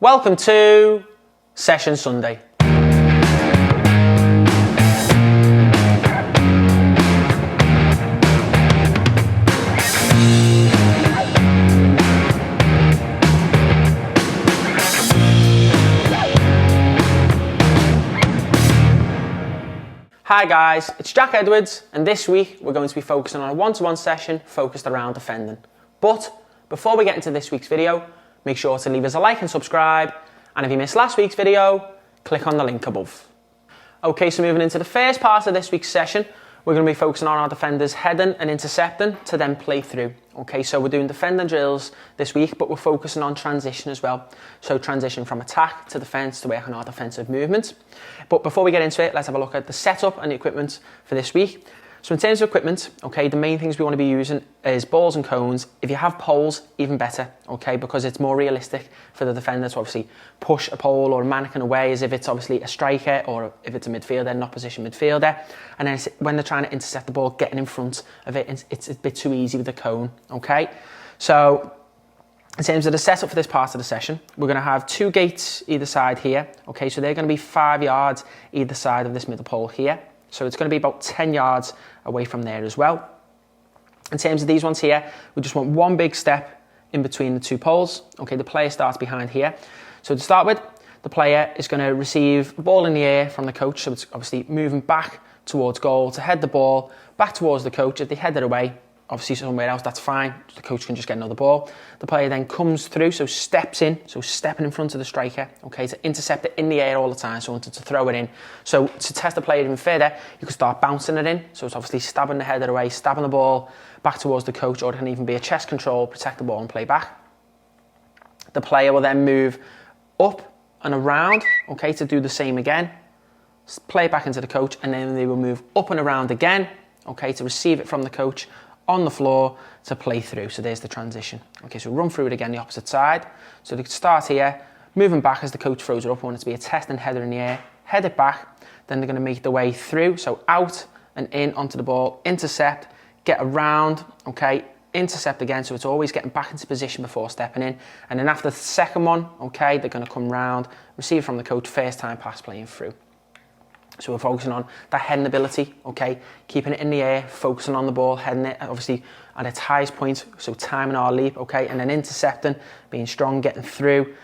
Welcome to Session Sunday. Hi guys, it's Jack Edwards, and this week we're going to be focusing on a one-to-one session focused around defending. But before we get into this week's video, make sure to leave us a like and subscribe, and if you missed last week's video, click on the link above. Okay, so moving into the first part of this week's session, we're going to be focusing on our defenders heading and intercepting to then play through. Okay, so we're doing defending drills this week, but we're focusing on transition as well. So transition from attack to defence to work on our defensive movement. But before we get into it, let's have a look at the setup and the equipment for this week. So in terms of equipment, okay, the main things we want to be using is balls and cones. If you have poles, even better, okay, because it's more realistic for the defender to obviously push a pole or a mannequin away as if it's obviously a striker or if it's a midfielder, an opposition midfielder. And then when they're trying to intercept the ball, getting in front of it, it's a bit too easy with the cone, okay? So in terms of the setup for this part of the session, we're going to have two gates either side here, okay, so they're going to be 5 yards either side of this middle pole here. So it's going to be about 10 yards away from there as well. In terms of these ones here, we just want one big step in between the two poles. Okay, the player starts behind here. So to start with, the player is going to receive the ball in the air from the coach. So it's obviously moving back towards goal to head the ball back towards the coach. If they head it away, obviously somewhere else, that's fine. The coach can just get another ball. The player then comes through, so steps in, so stepping in front of the striker, okay, to intercept it in the air all the time, so wanted to throw it in. So to test the player even further, you can start bouncing it in, so it's obviously stabbing the header away, stabbing the ball back towards the coach, or it can even be a chest control, protect the ball and play back. The player will then move up and around, okay, to do the same again, play it back into the coach, and then they will move up and around again, okay, to receive it from the coach, on the floor to play through. So there's the transition. Okay, so run through it again the opposite side. So they start here, moving back as the coach throws it up. I want it to be a testing header in the air, head it back, then they're going to make the way through, so out and in onto the ball, intercept, get around, okay, intercept again, so it's always getting back into position before stepping in, and then after the second one, okay, they're going to come round, receive from the coach, first time pass playing through. So we're focusing on that heading ability, okay, keeping it in the air, focusing on the ball, heading it obviously at its highest point, so timing our leap, okay, and then intercepting, being strong, getting through,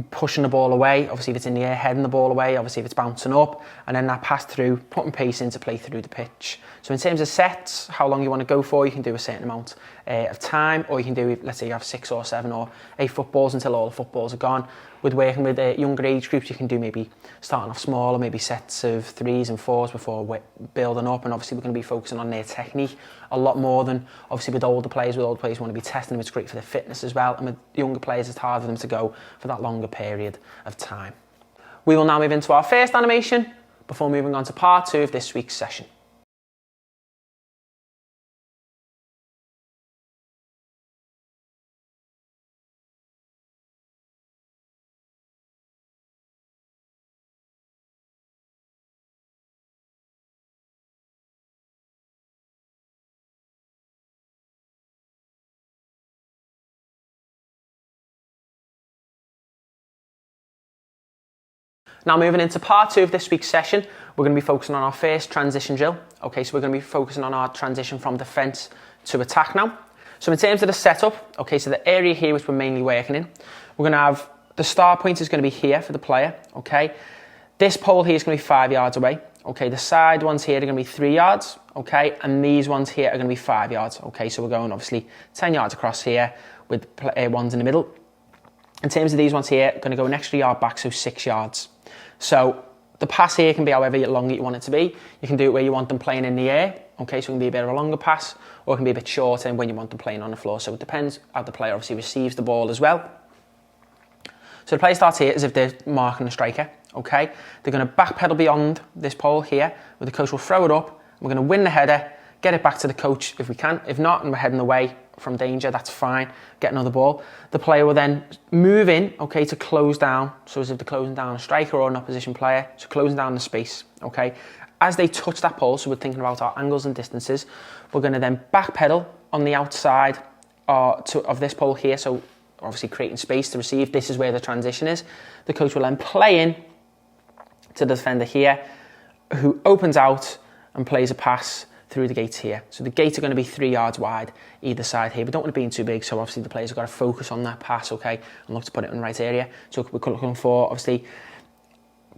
pushing the ball away, obviously if it's in the air, heading the ball away, obviously if it's bouncing up, and then that pass through, putting pace in to play through the pitch. So in terms of sets, how long you want to go for, you can do a certain amount of time, or you can do, let's say you have 6 or 7 or 8 footballs until all the footballs are gone. With working with younger age groups, you can do maybe starting off small, or maybe sets of 3s and 4s before building up, and obviously we're going to be focusing on their technique a lot more than obviously with older players. With older players, you want to be testing them, it's great for their fitness as well, and with younger players it's hard for them to go for that longer period of time. We will now move into our first animation before moving on to part 2 of this week's session. Now moving into part 2 of this week's session, we're going to be focusing on our first transition drill. Okay, so we're going to be focusing on our transition from defence to attack now. So in terms of the setup, okay, so the area here which we're mainly working in, we're going to have the start point is going to be here for the player, okay. This pole here is going to be 5 yards away, okay. The side ones here are going to be 3 yards, okay, and these ones here are going to be 5 yards, okay. So we're going obviously 10 yards across here with ones in the middle. In terms of these ones here, going to go an extra yard back, so 6 yards. So the pass here can be however long you want it to be. You can do it where you want them playing in the air, okay, so it can be a bit of a longer pass, or it can be a bit shorter when you want them playing on the floor. So it depends how the player obviously receives the ball as well. So the play starts here as if they're marking a striker, okay? They're going to backpedal beyond this pole here, where the coach will throw it up, and we're going to win the header, get it back to the coach if we can. If not, and we're heading away from danger, that's fine, get another ball. The player will then move in, okay, to close down, so as if they're closing down a striker or an opposition player, so closing down the space, okay. As they touch that pole, so we're thinking about our angles and distances, we're going to then backpedal on the outside of this pole here, so obviously creating space to receive. This is where the transition is. The coach will then play in to the defender here, who opens out and plays a pass through the gates here. So the gates are going to be 3 yards wide either side here. We don't want to be in too big, so obviously the players have got to focus on that pass, okay, and look to put it in the right area. So we're looking for, obviously,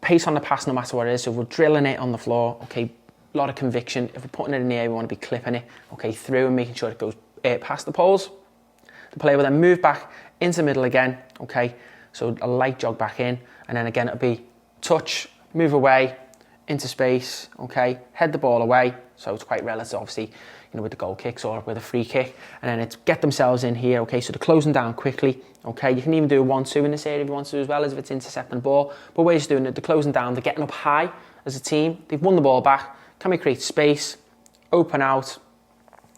pace on the pass no matter what it is. So if we're drilling it on the floor, okay, a lot of conviction. If we're putting it in the air, we want to be clipping it, okay, through and making sure it goes past the poles. The player will then move back into the middle again, okay, so a light jog back in, and then again it'll be touch, move away, into space, okay, head the ball away, so it's quite relative, obviously, with the goal kicks or with a free kick, and then it's get themselves in here, okay, so they're closing down quickly, okay, you can even do a 1-2 in this area if you want to as well, as if it's intercepting the ball, but we're just doing it, they're closing down, they're getting up high as a team, they've won the ball back, can we create space, open out,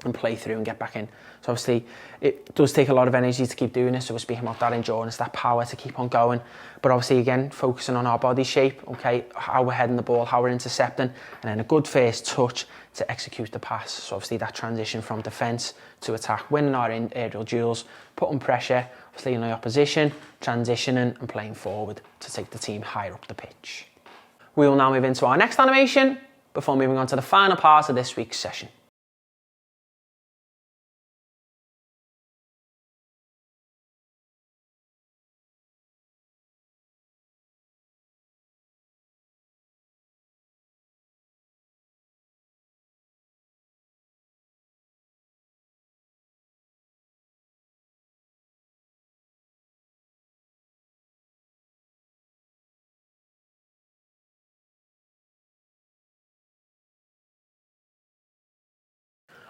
and play through and get back in. So obviously it does take a lot of energy to keep doing this, so we're speaking about that endurance, that power to keep on going, but obviously again focusing on our body shape, okay, how we're heading the ball, how we're intercepting, and then a good first touch to execute the pass. So obviously that transition from defence to attack, winning our aerial duels, putting pressure obviously on the opposition, transitioning and playing forward to take the team higher up the pitch. We will now move into our next animation before moving on to the final part of this week's session.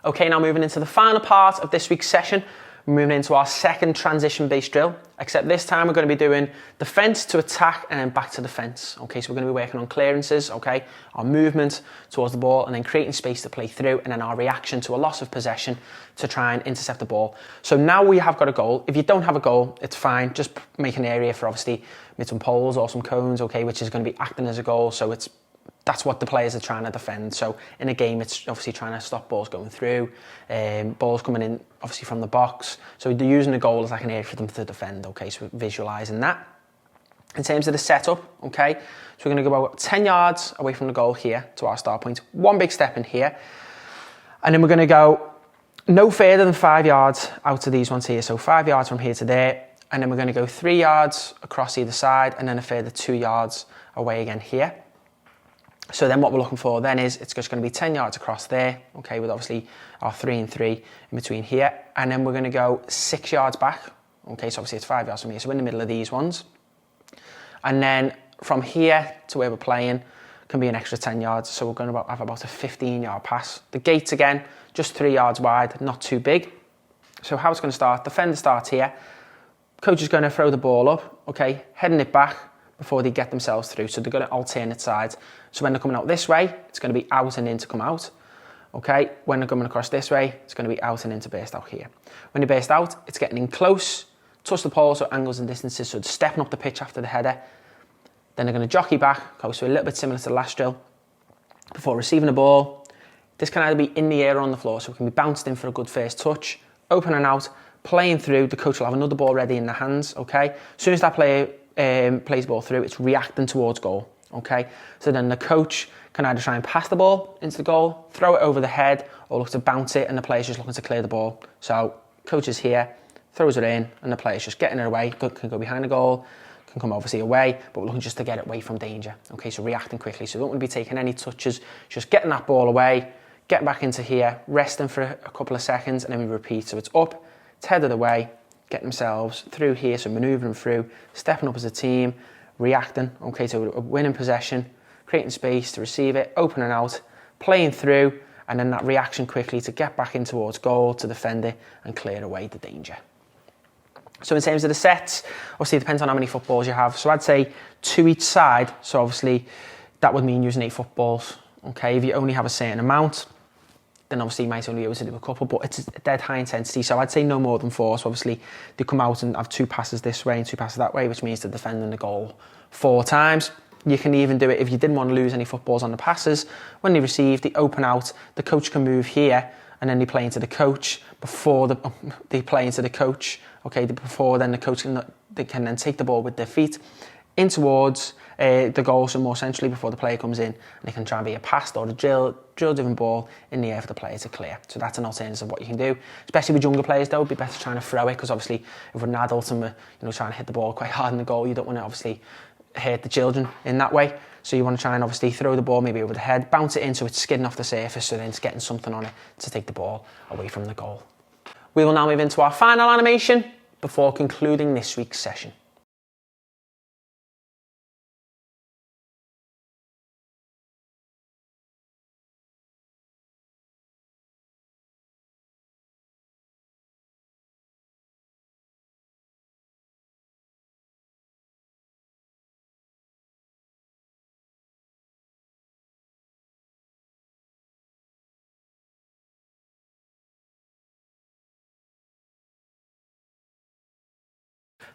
Okay, now moving into the final part of this week's session, we're moving into our second transition-based drill, except this time we're going to be doing defence to attack and then back to defence. Okay, so we're going to be working on clearances, okay, our movement towards the ball and then creating space to play through, and then our reaction to a loss of possession to try and intercept the ball. So now we have got a goal. If you don't have a goal, it's fine. Just make an area for obviously with some poles or some cones, okay, which is going to be acting as a goal. So that's what the players are trying to defend. So in a game, it's obviously trying to stop balls going through, balls coming in obviously from the box. So they're using the goal as like an area for them to defend, okay, so we're visualising that. In terms of the setup, okay, so we're going to go about 10 yards away from the goal here to our start point, one big step in here, and then we're going to go no further than 5 yards out of these ones here, so 5 yards from here to there, and then we're going to go 3 yards across either side, and then a further 2 yards away again here. So then what we're looking for then is it's just going to be 10 yards across there, okay, with obviously our 3 and 3 in between here. And then we're going to go 6 yards back, okay, so obviously it's 5 yards from here, so we're in the middle of these ones. And then from here to where we're playing can be an extra 10 yards, so we're going to have about a 15-yard pass. The gates again, just 3 yards wide, not too big. So how it's going to start, defender starts here, coach is going to throw the ball up, okay, heading it back before they get themselves through, so they're going to alternate sides. So when they're coming out this way, it's going to be out and in to come out. Okay, when they're coming across this way, it's going to be out and in to burst out here. When they burst out, it's getting in close, touch the pole, so angles and distances, so it's stepping up the pitch after the header. Then they're going to jockey back, so a little bit similar to the last drill, before receiving the ball. This can either be in the air or on the floor, so it can be bounced in for a good first touch, open and out, playing through, the coach will have another ball ready in their hands, okay? As soon as that player plays the ball through, it's reacting towards goal, okay? So then the coach can either try and pass the ball into the goal, throw it over the head, or look to bounce it, and the player's just looking to clear the ball. So coach is here, throws it in, and the player's just getting it away, can go behind the goal, can come obviously away, but we're looking just to get it away from danger, okay? So reacting quickly, so don't want to be taking any touches, just getting that ball away, get back into here, resting for a couple of seconds, and then we repeat. So it's up, it's headed away, getting themselves through here, so manoeuvring through, stepping up as a team, reacting, okay, so winning possession, creating space to receive it, open and out, playing through, and then that reaction quickly to get back in towards goal, to defend it, and clear away the danger. So in terms of the sets, obviously it depends on how many footballs you have, so I'd say 2 each side, so obviously that would mean using 8 footballs, okay, if you only have a certain amount, then obviously you might only be able to do a couple, but it's a dead high intensity, so I'd say no more than 4. So obviously they come out and have 2 passes this way and 2 passes that way, which means they're defending the goal 4 times. You can even do it if you didn't want to lose any footballs on the passes. When they receive, they open out, the coach can move here, and then they play into the coach before they play into the coach, Okay, before then the coach they can then take the ball with their feet in towards the goal, so more centrally before the player comes in, and they can try and be a pass or a drill-driven ball in the air for the player to clear. So that's an alternative of what you can do, especially with younger players though. It'd be better trying to throw it, because obviously if we're an adult and we're trying to hit the ball quite hard in the goal, you don't want to obviously hurt the children in that way. So you want to try and obviously throw the ball maybe over the head, bounce it in so it's skidding off the surface, so then it's getting something on it to take the ball away from the goal. We will now move into our final animation before concluding this week's session.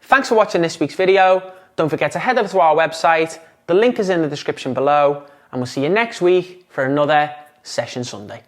Thanks for watching this week's video. Don't forget to head over to our website. The link is in the description below, and we'll see you next week for another Session Sunday.